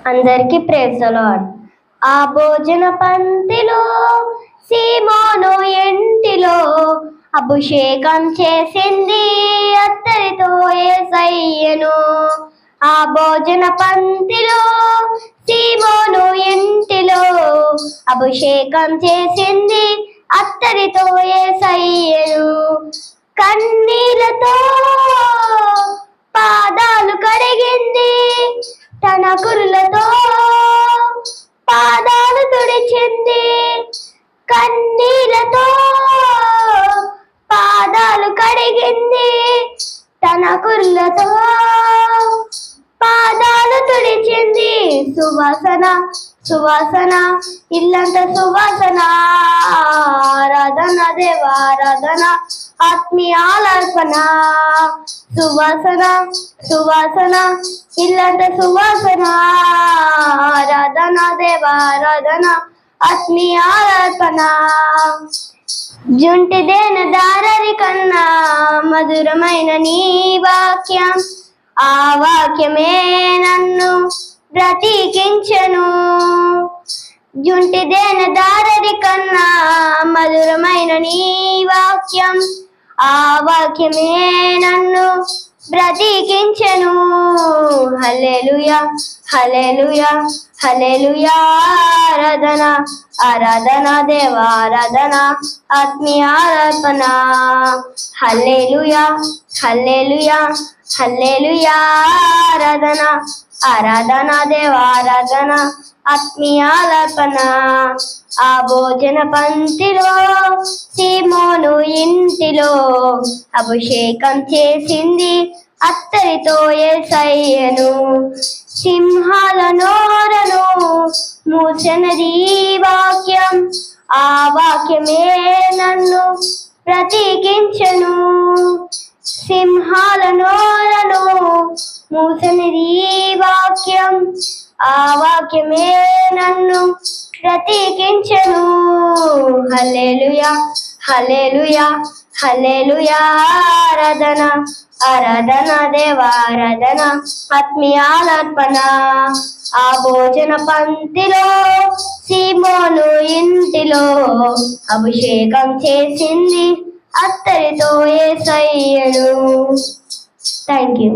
అందరికీ praise the lord. ఆ భోజన పంక్తిలో సీమోను ఇంటిలో అభిషేకం చేసింది అత్తరితో యేసయ్యను. ఆ భోజన పంక్తిలో సీమోను ఇంటిలో అభిషేకం చేసింది అత్తరితో యేసయ్యను. కన్నీళ్లతో పాదాలు కడిగింది, తన కురులతో పాదాలు తుడిచింది. కన్నీళ్లతో పాదాలు కడిగింది, తన కురులతో పాదాలు తుడిచింది. సువాసన సువాసన ఇల్లంత సువాసన, ఆరాధన దేవారాధన ఆత్మీయాలర్పణ. సువాసన సువాసన ఇల్లంత సువాసన, ఆరాధన దేవారాధన ఆత్మీయాలర్పణ. జుంటిదేన దారరి కన్నా మధురమైన నీ వాక్యం, ఆ వాక్యమే నన్ను బ్రతికించెను. జుంటిదేన దారరి కన్నా మధురమైన నీ వాక్యం, ఆ వాక్యమే నన్ను బ్రతికించెను. హల్లెలూయా హల్లెలూయా హల్లెలూయా, ఆరాధన ఆరాధన దేవారాధన ఆత్మీయార్పణ. హల్లెలూయా హల్లెలూయా హల్లెలూయా, ఆరాధన ఆరాధన దేవారాధన ఆత్మీయాలర్పణ. ఆ భోజన పంక్తిలో సీమోను ఇంటిలో అభిషేకం చేసింది అత్తరితో యేసయ్యను. సింహాల నోరను మూసినది వాక్యం, ఆ వాక్యమే నన్ను బ్రతికించెను. సింహాల నోరను మూసినది వాక్యం, ఆ వాక్యమే నన్ను బ్రతికించెను. హల్లెలూయా హల్లెలూయా హల్లెలూయా, ఆరాధన ఆరాధన దేవారాధన ఆత్మీయాలర్పణ. ఆ భోజన పంక్తిలో సీమోను ఇంటిలో అభిషేకం చేసింది అత్తరితో యేసయ్యను. Thank you.